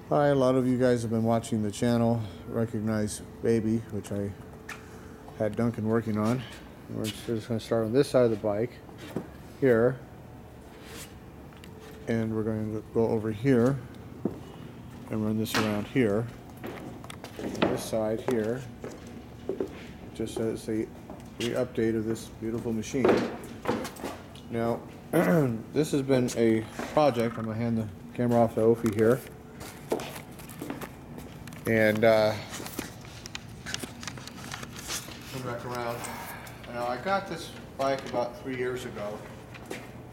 Hi, a lot of you guys have been watching the channel, recognize Baby, which I had Duncan working on. We're just going to start on this side of the bike, here, and we're going to go over here, and run this around here, this side here, just as the update of this beautiful machine. Now, this has been a project. I'm going to hand the camera off to Ophi here. And come back around. Now, I got this bike about 3 years ago.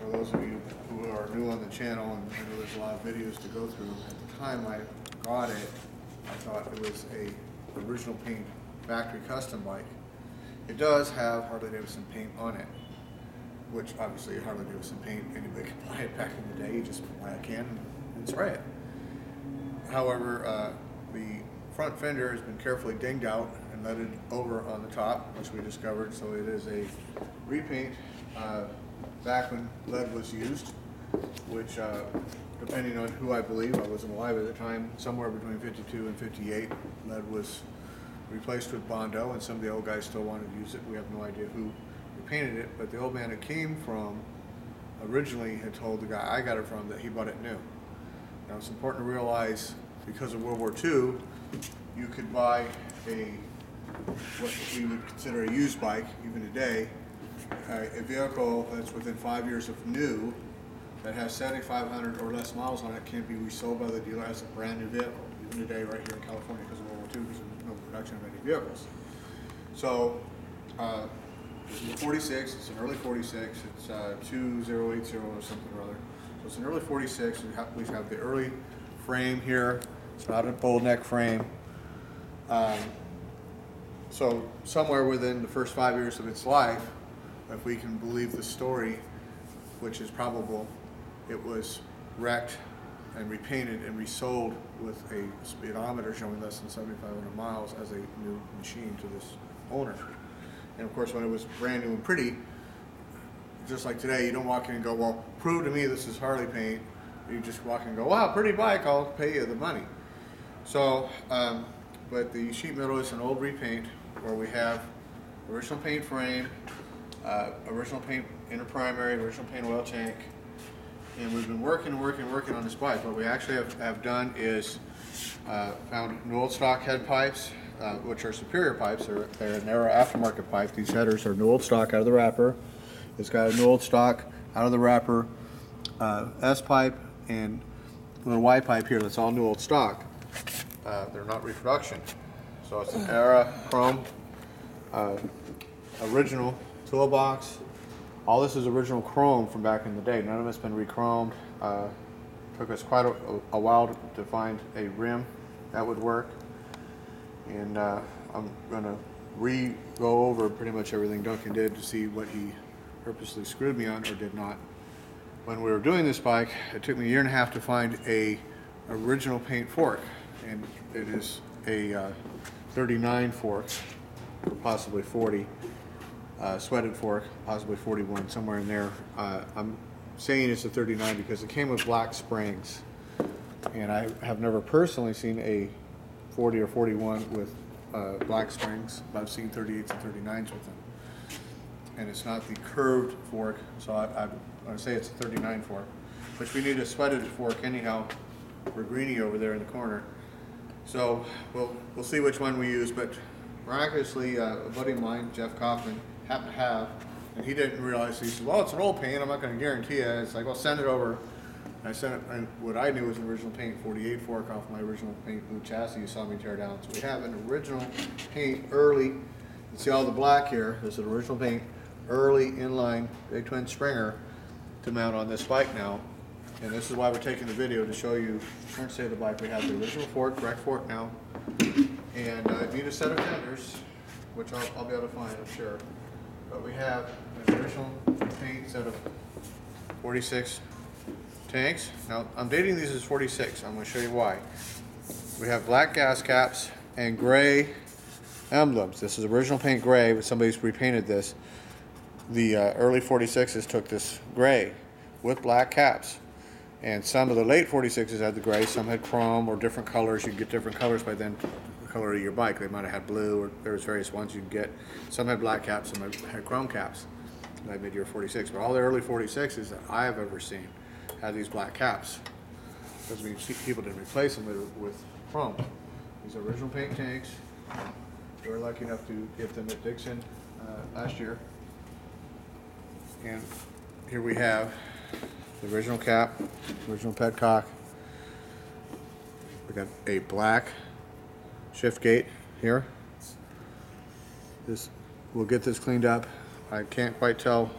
For those of you who are new on the channel, and I know there's a lot of videos to go through. At the time I got it, I thought it was a original paint factory custom bike. It does have Harley Davidson paint on it, which obviously Harley Davidson paint, anybody could buy it back in the day. You just buy a can and spray it. However, the front fender has been carefully dinged out and leaded over on the top, which we discovered, so it is a repaint back when lead was used, which depending on who I believe, I wasn't alive at the time, somewhere between 52 and 58, lead was replaced with Bondo, and some of the old guys still wanted to use it. We have no idea who repainted it, but the old man it came from originally had told the guy I got it from that he bought it new. Now, it's important to realize, because of World War II, you could buy what we would consider a used bike, even today, a vehicle that's within 5 years of new, that has 7,500 or less miles on it, can be resold by the dealer as a brand new vehicle, even today right here in California because of World War II, because there's no production of any vehicles. So, this is a 46, it's an early 46, it's 2080 or something or other. So it's an early 46, we have the early frame here. It's not a bold neck frame. So somewhere within the first 5 years of its life, if we can believe the story, which is probable, it was wrecked and repainted and resold with a speedometer showing less than 7,500 miles as a new machine to this owner. And of course, when it was brand new and pretty, just like today, you don't walk in and go, well, prove to me this is Harley paint. You just walk in and go, wow, pretty bike, I'll pay you the money. So, but the sheet metal is an old repaint where we have original paint frame, original paint inner primary, original paint oil tank, and we've been working on this bike. What we actually have done is found new old stock head pipes, which are superior pipes. They're a narrow aftermarket pipe. These headers are new old stock out of the wrapper. It's got a new old stock out of the wrapper S pipe and a little Y pipe here. That's all new old stock. They're not reproduction. So it's an era chrome original toolbox. All this is original chrome from back in the day. None of it's been re-chromed. Took us quite a while to find a rim that would work. And I'm going to go over pretty much everything Duncan did to see what he purposely screwed me on or did not. When we were doing this bike, it took me a year and a half to find a original paint fork, and it is a 39 fork, or possibly 40, sweated fork, possibly 41, somewhere in there. I'm saying it's a 39 because it came with black springs, and I have never personally seen a 40 or 41 with black springs, but I've seen 38s and 39s with them. And it's not the curved fork, so I'm going to say it's a 39 fork, which we need a sweated fork anyhow. We're greeny over there in the corner, so we'll see which one we use. But miraculously, a buddy of mine, Jeff Kaufman, happened to have, and he didn't realize. He said, "Well, it's an old paint. I'm not going to guarantee it." It's like, "Well, send it over." And I sent it, and what I knew was an original paint 48 fork off my original paint blue chassis you saw me tear down. So we have an original paint early. You see all the black here. This is an original paint early inline big twin Springer to mount on this bike now. And this is why we're taking the video, to show you the current state of the bike. We have the original fork, correct fork now, and I need a set of fenders, which I'll be able to find, I'm sure. But we have an original paint set of 46 tanks. Now, I'm dating these as 46. I'm going to show you why. We have black gas caps and gray emblems. This is original paint gray, but somebody's repainted this. The early 46s took this gray with black caps. And some of the late 46s had the gray, some had chrome or different colors. You could get different colors by then, the color of your bike. They might have had blue, or there was various ones you could get. Some had black caps, some had chrome caps by mid-year 46. But all the early 46s that I have ever seen had these black caps. Because people didn't replace them with chrome. These are original paint tanks. We were lucky enough to get them at Dixon last year. And here we have the original cap, original petcock. We got a black shift gate here. We'll get this cleaned up. I can't quite tell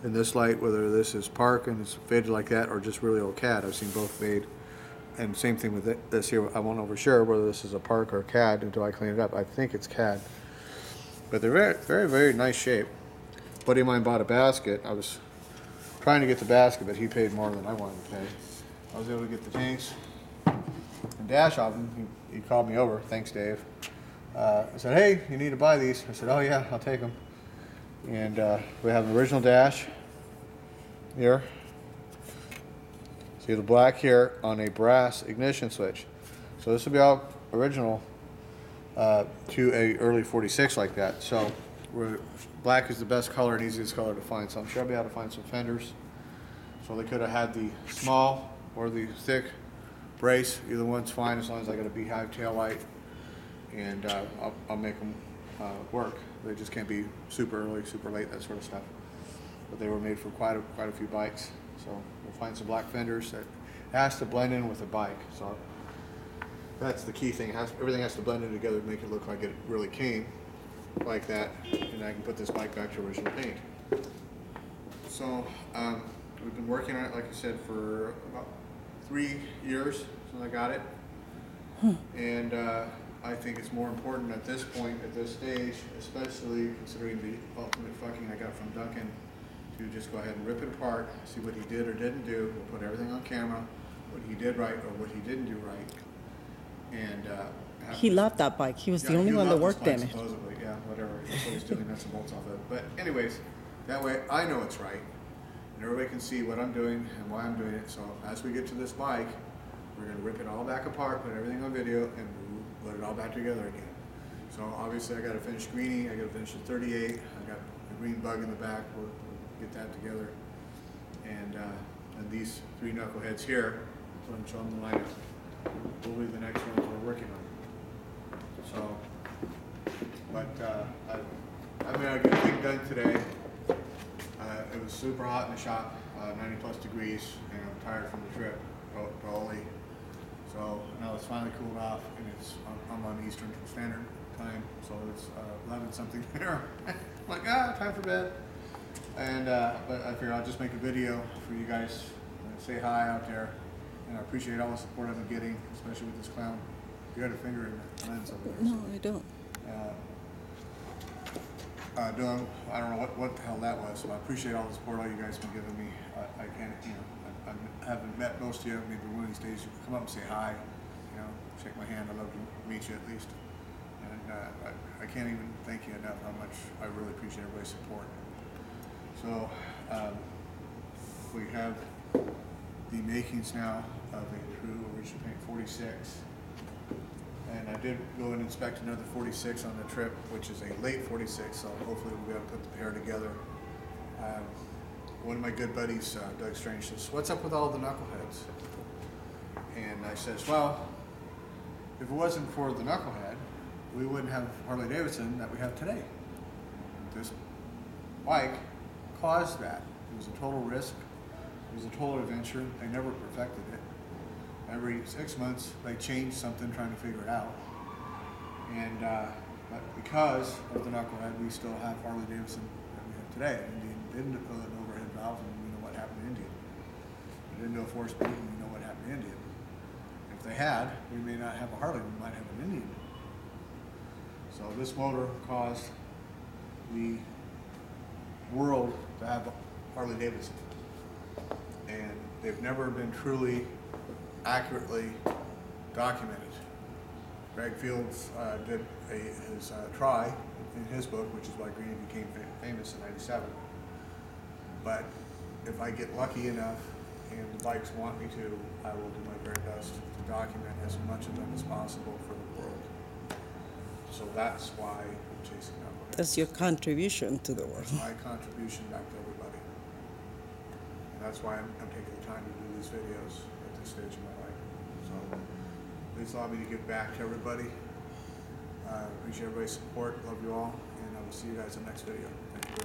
in this light whether this is Park and it's faded like that or just really old CAD. I've seen both fade. And same thing with this here. I won't know for sure whether this is a Park or CAD until I clean it up. I think it's CAD. But they're very, very, very nice shape. A buddy of mine bought a basket. I was trying to get the basket, but he paid more than I wanted to pay. I was able to get the tanks and dash off him. He called me over. Thanks, Dave. I said, hey, you need to buy these. I said, oh yeah, I'll take them. And we have an original dash here. See the black here on a brass ignition switch. So this will be all original to a early 46 like that. So black is the best color and easiest color to find. So I'm sure I'll be able to find some fenders. So they could have had the small or the thick brace. Either one's fine as long as I got a beehive tail light. And I'll make them work. They just can't be super early, super late, that sort of stuff. But they were made for quite a few bikes. So we'll find some black fenders that has to blend in with the bike. So that's the key thing. Everything has to blend in together to make it look like it really came like that. And I can put this bike back to original paint. So we've been working on it, like I said, for about 3 years since I got it. And I think it's more important at this point, at this stage, especially considering the ultimate fucking I got from Duncan, to just go ahead and rip it apart, see what he did or didn't do. We'll put everything on camera, what he did right or what he didn't do right. And he loved that bike. He was the only one that worked in it. Supposedly, yeah, whatever. That's what he's doing nuts and bolts off of it. But anyways, that way I know it's right, and everybody can see what I'm doing and why I'm doing it. So as we get to this bike, we're gonna rip it all back apart, put everything on video, and put it all back together again. So obviously I got to finish greening. I got to finish the 38. I got the green bug in the back. We'll get that together. And these 3 knuckleheads here, so I'm showing the lineup, will be the next ones we're working on. So, but I mean, I got a thing done today. It was super hot in the shop, 90 plus degrees, and I'm tired from the trip, probably. So now it's finally cooled off, and I'm on Eastern Standard Time, so it's 11 something there. I'm like, time for bed. And but I figure I'll just make a video for you guys, say hi out there, and I appreciate all the support I've been getting, especially with this clown. You got a finger in the lens over there. No, I don't. I don't know what the hell that was, so I appreciate all the support all you guys have been giving me. I can't, I haven't met most of you. Maybe one of these days you can come up and say hi, shake my hand. I'd love to meet you at least. And I can't even thank you enough how much I really appreciate everybody's support. So we have the makings now of a true original paint 46. And I did go and inspect another 46 on the trip, which is a late 46, so hopefully we'll be able to put the pair together. One of my good buddies, Doug Strange, says, what's up with all the knuckleheads? And I says, well, if it wasn't for the knucklehead, we wouldn't have Harley Davidson that we have today. This bike caused that. It was a total risk. It was a total adventure. They never perfected it. Every 6 months, they changed something trying to figure it out. And but because of the knucklehead, we still have Harley Davidson that we have today. Indian didn't put an overhead valve, and we know what happened to Indian. We didn't do a force beat, and we know what happened to Indian. If they had, we may not have a Harley, we might have an Indian. So this motor caused the world to have Harley Davidson. And they've never been truly accurately documented. Greg Fields did his try in his book, which is why Greenie became famous in '97. But if I get lucky enough and the bikes want me to, I will do my very best to document as much of them as possible for the world. So that's why I'm chasing Knucklehead. That's your contribution to the world. That's my contribution back to everybody. And that's why I'm taking the time to do these videos at this stage of my life. So please allow me to give back to everybody. Appreciate everybody's support. Love you all. And I will see you guys in the next video. Thank you very much.